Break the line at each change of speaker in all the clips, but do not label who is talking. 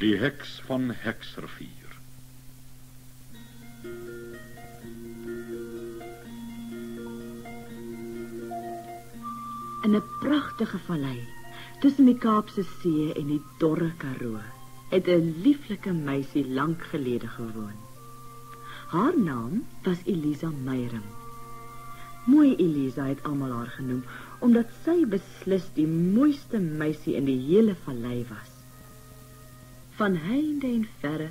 Die heks van Heksrivier.
In 'n pragtige vallei, tussen die Kaapse See en die dorre Karoo, het 'n lieflike meisie lank gelede gewoon. Haar naam was Elisa Meyering. Mooi Elisa het almal haar genoem, omdat sy beslis die mooiste meisie in die hele vallei was. Van heinde en verre,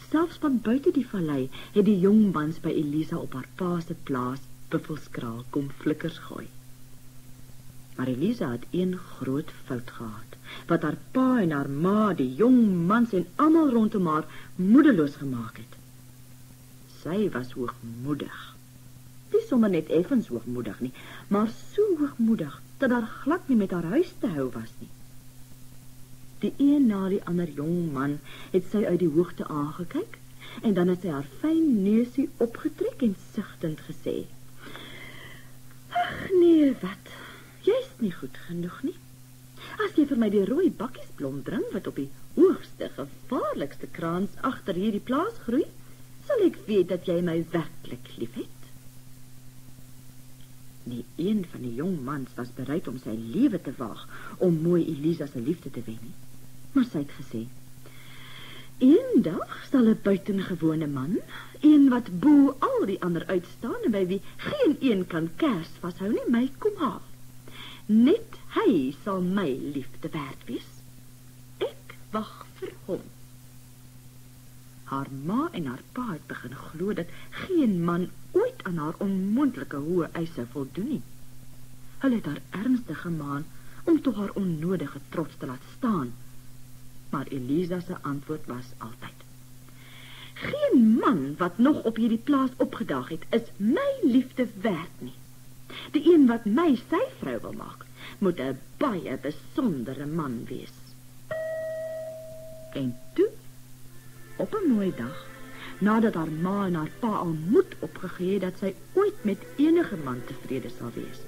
selfs van buite die vallei, het die jong mans by Elisa op haar pa se plaas buffelskraal kom flikkers gooi. Maar Elisa het een groot fout gehad, wat haar pa en haar ma, die jong mans en almal rondom haar moedeloos gemaak het. Sy was hoogmoedig. Nie sommer net effens hoogmoedig nie, maar so hoogmoedig, dat daar glad nie met haar huis te hou was nie. Die een na die ander jong man het sy uit die hoogte aangekyk, en dan het sy haar fyn neusie opgetrek en sugtend gesê: "Ag nee, wat? Jy's nie goed genoeg nie. As jy vir my die rooi bakkiesblom bring wat op die hoogste, gevaarlikste kraans agter hierdie plaas groei, sal ek weet dat jy my werklik liefhet." Die een van die jong mans was bereid om sy lewe te waag om mooi Elisa se liefde te wen. Maar sy het gesê: "Eendag sal 'n buitengewone man, een wat bo al die ander uitstaan en by wie geen een kan kers vashou nie, my kom haal. Net hy sal my liefde werd wees. Ek wag vir hom." Haar ma en haar pa het begin glo dat geen man ooit aan haar onmoontlike hoë eise voldoen nie. Hulle het haar ernstig gemaan om tog haar onnodige trots te laat staan. Maar Elisa se antwoord was altyd: "Geen man wat nog op hierdie plaas opgedaag het, is my liefde werd nie. Die een wat my sy vrou wil maak, moet 'n baie besondere man wees." En toe, op 'n mooi dag, nadat haar ma en haar pa al moed opgegee het dat sy ooit met enige man tevrede sal wees,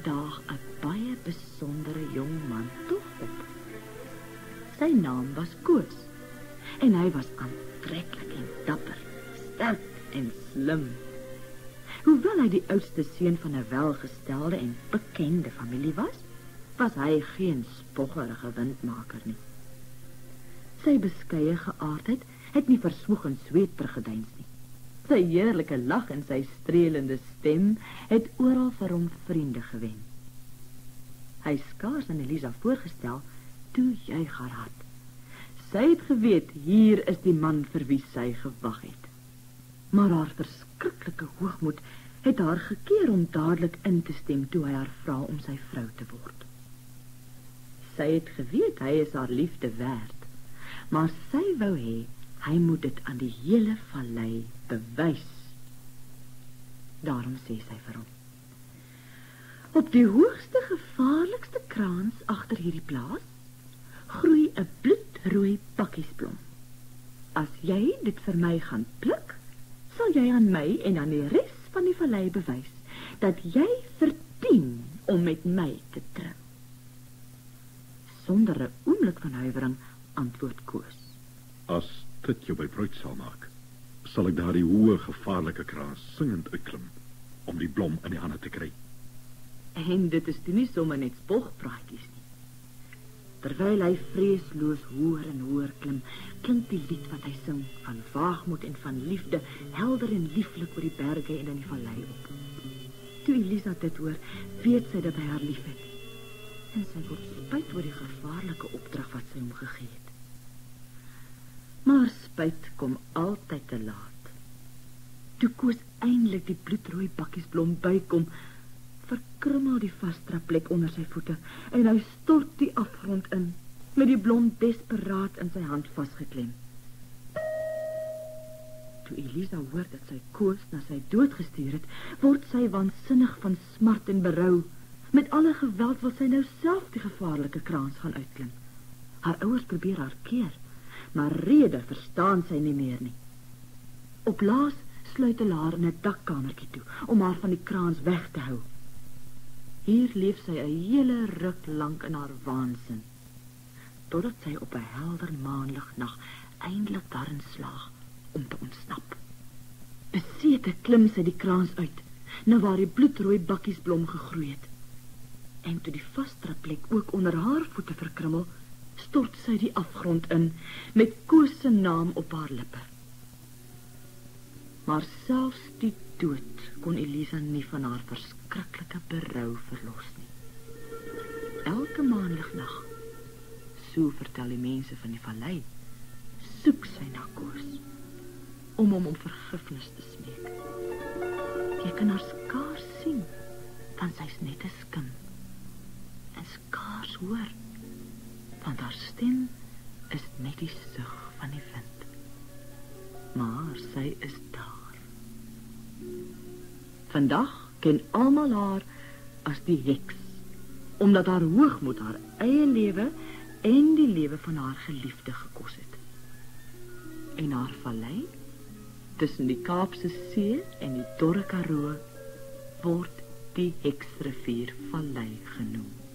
daag 'n baie besondere jong man tog op. Sy naam was Koos, en hy was aantreklik en dapper, sterk en slim. Hoewel hy die oudste seun van 'n welgestelde en bekende familie was hy geen spoggerige windmaker nie. Sy beskeie geaardheid het nie versmoeg en sweeterig gedeins nie. Sy heerlike lag en sy strelende stem het oral vir hom vriende gewen. Hy skaars aan Elisa voorgestel, toe juig haar hart. Sy het geweet, hier is die man vir wie sy gewag het. Maar haar verskriklike hoogmoed het haar gekeer om dadelik in te stem toe hy haar vra om sy vrou te word. Sy het geweet hy is haar liefde werd, maar sy wou hê hy moet dit aan die hele vallei bewys. Daarom sê sy vir hom: "Op die hoogste, gevaarlikste kraans agter hierdie plaas groei 'n bloedrooi bakkiesblom. As jy dit vir my gaan pluk, sal jy aan my en aan die res van die vallei bewys dat jy verdien om met my te trou." Sonder 'n oomblik van huiwering antwoord Koos:
"As dit jou by bruid sal maak, sal ek daardie hoë gevaarlike kraans singend uitklim om die blom in die hande te kry."
En dit is toe nie sommer net spogpraatjies nie. Terwyl hy vreesloos hoër en hoër klim, klink die lied wat hy sing van waagmoed en van liefde helder en lieflik oor die berge en in die vallei op. Toe Elisa dit hoor, weet sy dat hy haar liefhet, en sy word spyt oor die gevaarlike opdrag wat sy hom gegee het. Maar spyt kom altyd te laat. Toe Koos eintlik die bloedrooi bakkiesblom bykom, verkrummel die vasdraplek onder sy voete en hy stort die afgrond in, met die blom desperaat in sy hand vasgeklem. Toe Elisa hoor dat sy Koos na sy dood gestuur het, word sy waansinnig van smart en berou. Met alle geweld wil sy nou self die gevaarlike kraans gaan uitklim. Haar ouers probeer haar keer, maar rede verstaan sy nie meer nie. Op laas sluit hulle haar in 'n dakkamertjie toe, om haar van die kraans weg te hou. Hier leef sy 'n hele ruk lank in haar waansin. totdat sy op 'n helder maanlignag eindelik daarin slaag om te ontsnap. Besete klim sy die kraans uit, na waar die bloedrooi bakkiesblom gegroei het. En toe die vasdrapplek ook onder haar voete verkrummel, stort sy die afgrond in, met Koos se naam op haar lippe. Maar selfs die dood kon Elisa nie van haar verskriklike berou verlos nie. Elke maanlignag, so vertel die mense van die vallei, soek sy na Koos, om hom om vergifnis te smeek. Jy kan haar skaars sien, want sy's net 'n skim, en skaars hoor, want haar stem is net die sug van die wind. Maar sy is daar. Vandag ken almal haar as die heks, omdat haar hoogmoed haar eie lewe en die lewe van haar geliefde gekos het. En haar vallei, tussen die Kaapse See en die dorre Karoo, word die Heksrivier Vallei genoem.